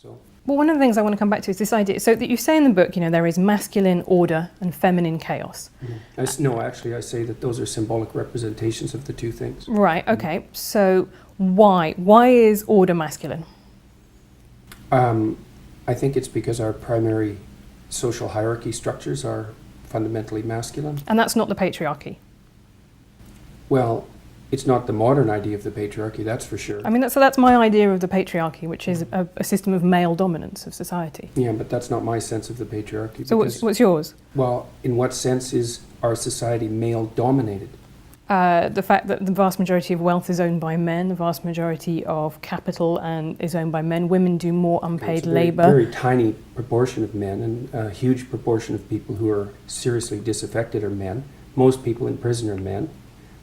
So. Well, one of the things I want to come back to is this idea. So that you say in the book, there is masculine order and feminine chaos. No, actually, I say that those are symbolic representations of the two things. Right. Okay. So why? Why is order masculine? I think it's because our primary social hierarchy structures are fundamentally masculine. And that's not the patriarchy. Well, it's not the modern idea of the patriarchy, that's for sure. I mean, that's my idea of the patriarchy, which is a system of male dominance of society. Yeah, but that's not my sense of the patriarchy. So what's yours? Well, in what sense is our society male-dominated? The fact that the vast majority of wealth is owned by men, the vast majority of capital is owned by men. Women do more unpaid labour. Very tiny proportion of men, and a huge proportion of people who are seriously disaffected are men. Most people in prison are men.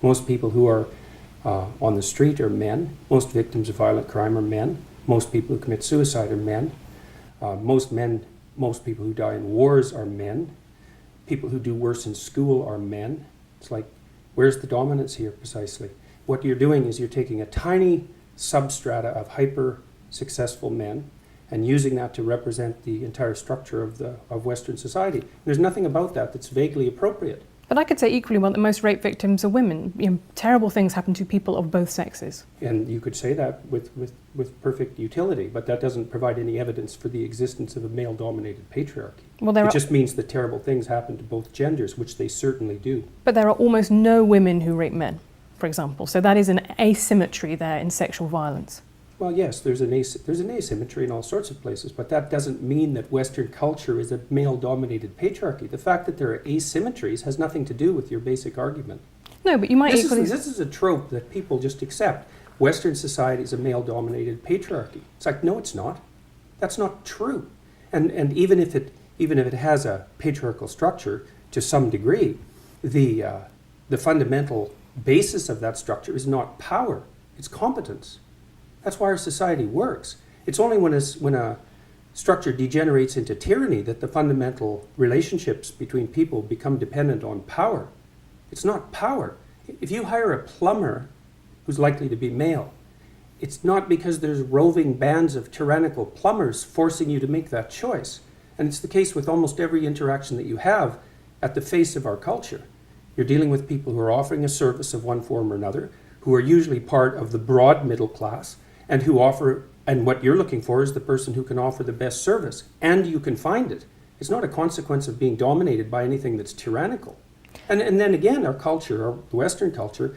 Most people who are on the street are men. Most victims of violent crime are men. Most people who commit suicide are men. Most people who die in wars are men. People who do worse in school are men. It's like, where's the dominance here precisely? What you're doing is you're taking a tiny substrata of hyper-successful men and using that to represent the entire structure of Western society. There's nothing about that that's vaguely appropriate. But I could say equally well that most rape victims are women. Terrible things happen to people of both sexes. And you could say that with perfect utility, but that doesn't provide any evidence for the existence of a male-dominated patriarchy. Well, it just means that terrible things happen to both genders, which they certainly do. But there are almost no women who rape men, for example. So that is an asymmetry there in sexual violence. Well, yes, there's an asymmetry in all sorts of places, but that doesn't mean that Western culture is a male-dominated patriarchy. The fact that there are asymmetries has nothing to do with your basic argument. No, but you might This is a trope that people just accept. Western society is a male-dominated patriarchy. It's like, no, it's not. That's not true. And even if it has a patriarchal structure to some degree, the fundamental basis of that structure is not power, it's competence. That's why our society works. It's only when a structure degenerates into tyranny that the fundamental relationships between people become dependent on power. It's not power. If you hire a plumber who's likely to be male, it's not because there's roving bands of tyrannical plumbers forcing you to make that choice. And it's the case with almost every interaction that you have at the face of our culture. You're dealing with people who are offering a service of one form or another, who are usually part of the broad middle class, and what you're looking for is the person who can offer the best service, and you can find it. It's not a consequence of being dominated by anything that's tyrannical. And then again, our culture, our Western culture,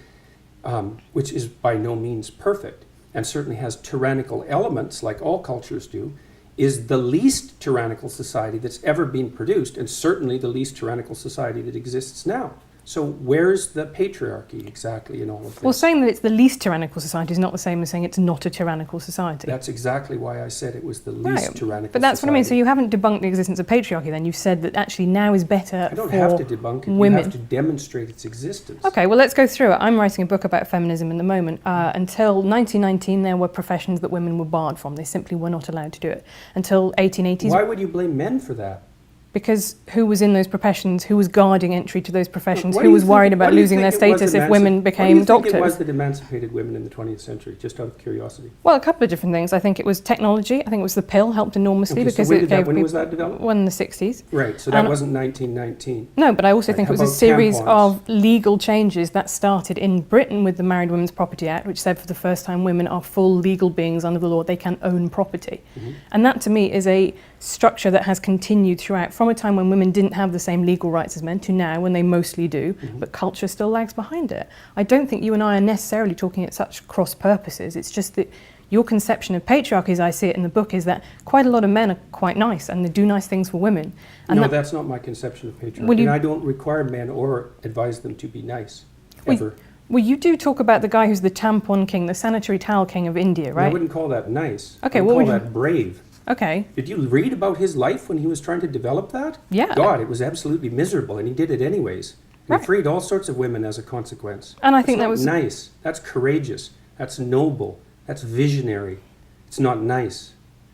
which is by no means perfect, and certainly has tyrannical elements like all cultures do, is the least tyrannical society that's ever been produced, and certainly the least tyrannical society that exists now. So where's the patriarchy exactly in all of this? Well, saying that it's the least tyrannical society is not the same as saying it's not a tyrannical society. That's exactly why I said it was the least tyrannical But that's society. what I mean. So you haven't debunked the existence of patriarchy then. You've said that actually now is better for women. I don't have to debunk it. You have to demonstrate its existence. Okay, well, let's go through it. I'm writing a book about feminism in the moment. Until 1919, there were professions that women were barred from. They simply were not allowed to do it. Until 1880s... Why would you blame men for that? Because who was in those professions, who was guarding entry to those professions, who was worried about losing their status if women became doctors? What do you think it was that emancipated women in the 20th century, just out of curiosity? Well, a couple of different things. I think it was technology. I think it was the pill helped enormously because it gave people... When was that developed? Well, in the 60s. Right, so that wasn't 1919. No, but I also think it was a series of legal changes that started in Britain with the Married Women's Property Act, which said for the first time women are full legal beings under the law. They can own property. And that, to me, is a structure that has continued throughout, from a time when women didn't have the same legal rights as men to now when they mostly do, but culture still lags behind it. I don't think you and I are necessarily talking at such cross purposes. It's just that your conception of patriarchy, as I see it in the book, is that quite a lot of men are quite nice and they do nice things for women. And no, that's not my conception of patriarchy. And I don't require men or advise them to be nice, ever. Well, you do talk about the guy who's the tampon king, the sanitary towel king of India, right? I wouldn't call that nice. Okay, I would call that brave. Okay. Did you read about his life when he was trying to develop that? Yeah. God, it was absolutely miserable, and he did it anyways. And he freed all sorts of women as a consequence. And I think that was nice. That's courageous. That's noble. That's visionary. It's not nice.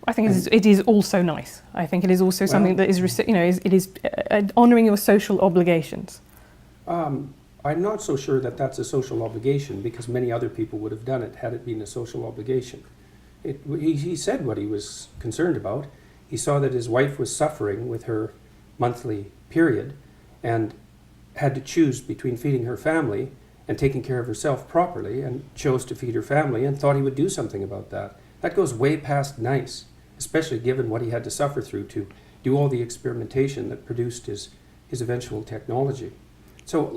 I think it is also nice. I think it is also something that is, it is honouring your social obligations. I'm not so sure that that's a social obligation, because many other people would have done it had it been a social obligation. He said what he was concerned about. He saw that his wife was suffering with her monthly period and had to choose between feeding her family and taking care of herself properly, and chose to feed her family and thought he would do something about that. That goes way past nice, especially given what he had to suffer through to do all the experimentation that produced his eventual technology. So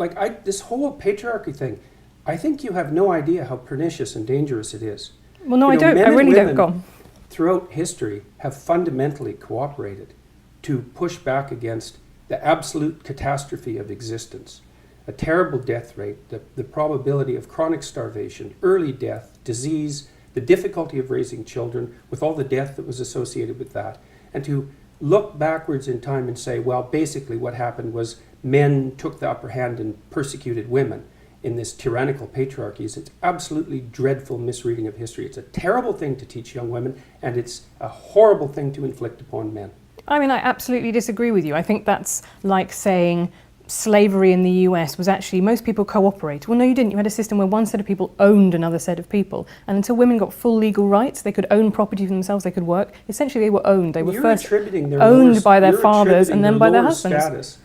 this whole patriarchy thing, I think you have no idea how pernicious and dangerous it is. Well, no, I don't. I really don't. Go on. Throughout history have fundamentally cooperated to push back against the absolute catastrophe of existence. A terrible death rate, the probability of chronic starvation, early death, disease, the difficulty of raising children with all the death that was associated with that. And to look backwards in time and say, well, basically what happened was men took the upper hand and persecuted women in this tyrannical patriarchy. It's absolutely dreadful misreading of history. It's a terrible thing to teach young women, and it's a horrible thing to inflict upon men. I mean, I absolutely disagree with you. I think that's like saying slavery in the US was actually, most people cooperate. Well, no, you didn't. You had a system where one set of people owned another set of people. And until women got full legal rights, they could own property for themselves, they could work. Essentially, they were owned. They were first owned by their fathers and then by their husbands. Status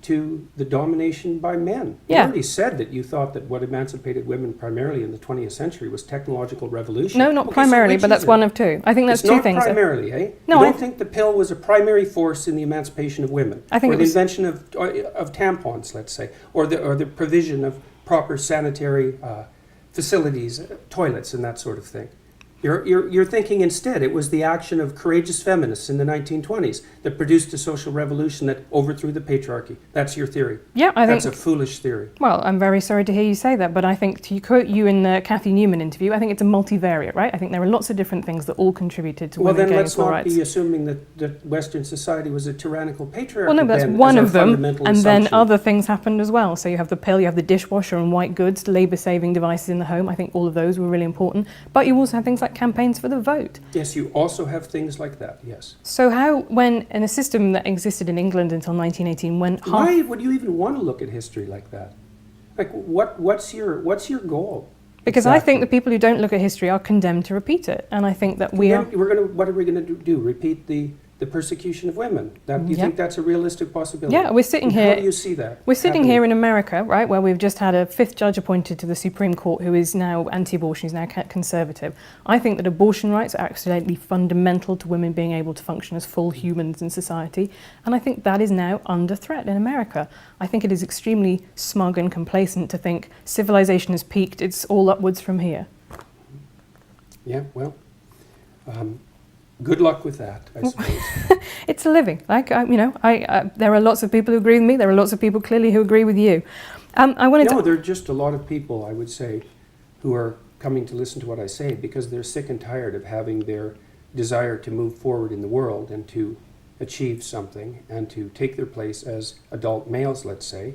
to the domination by men. Yeah. You already said that you thought that what emancipated women primarily in the 20th century was technological revolution. No, not primarily, but that's one of two. I think that's two things. Not primarily, eh? No, you don't think the pill was a primary force in the emancipation of women? I think or the invention of tampons, let's say, or the provision of proper sanitary facilities, toilets, and that sort of thing. You're thinking instead it was the action of courageous feminists in the 1920s that produced a social revolution that overthrew the patriarchy. That's your theory. Yeah, I think that's a foolish theory. Well, I'm very sorry to hear you say that, but I think, to quote you in the Cathy Newman interview, I think it's a multivariate, right? I think there are lots of different things that all contributed to women gaining full rights. Well, then let's not be assuming that Western society was a tyrannical patriarchy. Well, no, but that's one of them, and then other things happened as well. So you have the pill, you have the dishwasher and white goods, labour-saving devices in the home. I think all of those were really important. But you also have things like campaigns for the vote. Yes, you also have things like that, yes. So how, when in a system that existed in England until 1918, when why would you even want to look at history like that? Like, what's your goal? Because exactly. I think the people who don't look at history are condemned to repeat it, and I think that what are we going to do? Repeat the persecution of women? Do you think that's a realistic possibility? Yeah, we're sitting here. How do you see that? We're sitting here in America, right, where we've just had a 5th judge appointed to the Supreme Court who is now anti-abortion, he's now conservative. I think that abortion rights are absolutely fundamental to women being able to function as full humans in society, and I think that is now under threat in America. I think it is extremely smug and complacent to think civilization has peaked, it's all upwards from here. Yeah, well, good luck with that, I suppose. It's a living. There are lots of people who agree with me. There are lots of people clearly who agree with you. There are just a lot of people, I would say, who are coming to listen to what I say because they're sick and tired of having their desire to move forward in the world and to achieve something and to take their place as adult males, let's say,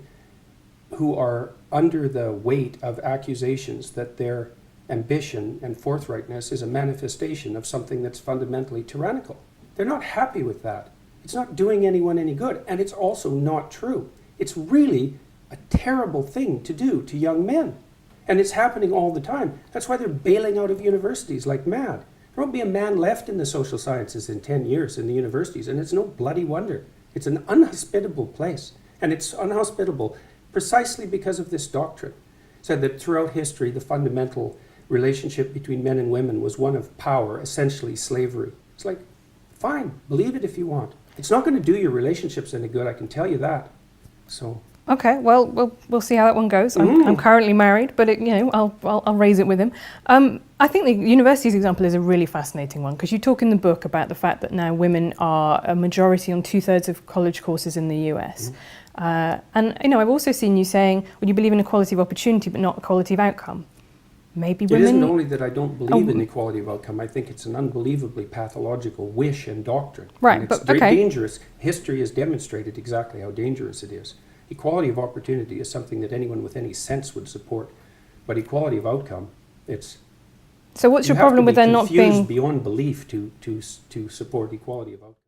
who are under the weight of accusations that their ambition and forthrightness is a manifestation of something that's fundamentally tyrannical. They're not happy with that. It's not doing anyone any good, and it's also not true. It's really a terrible thing to do to young men, and it's happening all the time. That's why they're bailing out of universities like mad. There won't be a man left in the social sciences in 10 years in the universities, and it's no bloody wonder. It's an unhospitable place, and it's unhospitable precisely because of this doctrine. Said that throughout history, the fundamental relationship between men and women was one of power, essentially slavery. It's like, fine, believe it if you want. It's not going to do your relationships any good, I can tell you that. So. Okay, well, we'll see how that one goes. I'm currently married, but I'll raise it with him. I think the universities example is a really fascinating one because you talk in the book about the fact that now women are a majority on 2/3 of college courses in the US. And I've also seen you saying, well, you believe in equality of opportunity, but not equality of outcome. Maybe women. It isn't only that I don't believe in equality of outcome. I think it's an unbelievably pathological wish and doctrine. Right, and it's very dangerous. History has demonstrated exactly how dangerous it is. Equality of opportunity is something that anyone with any sense would support, but equality of outcome, it's. So what's your problem with there not being beyond belief to support equality of outcome?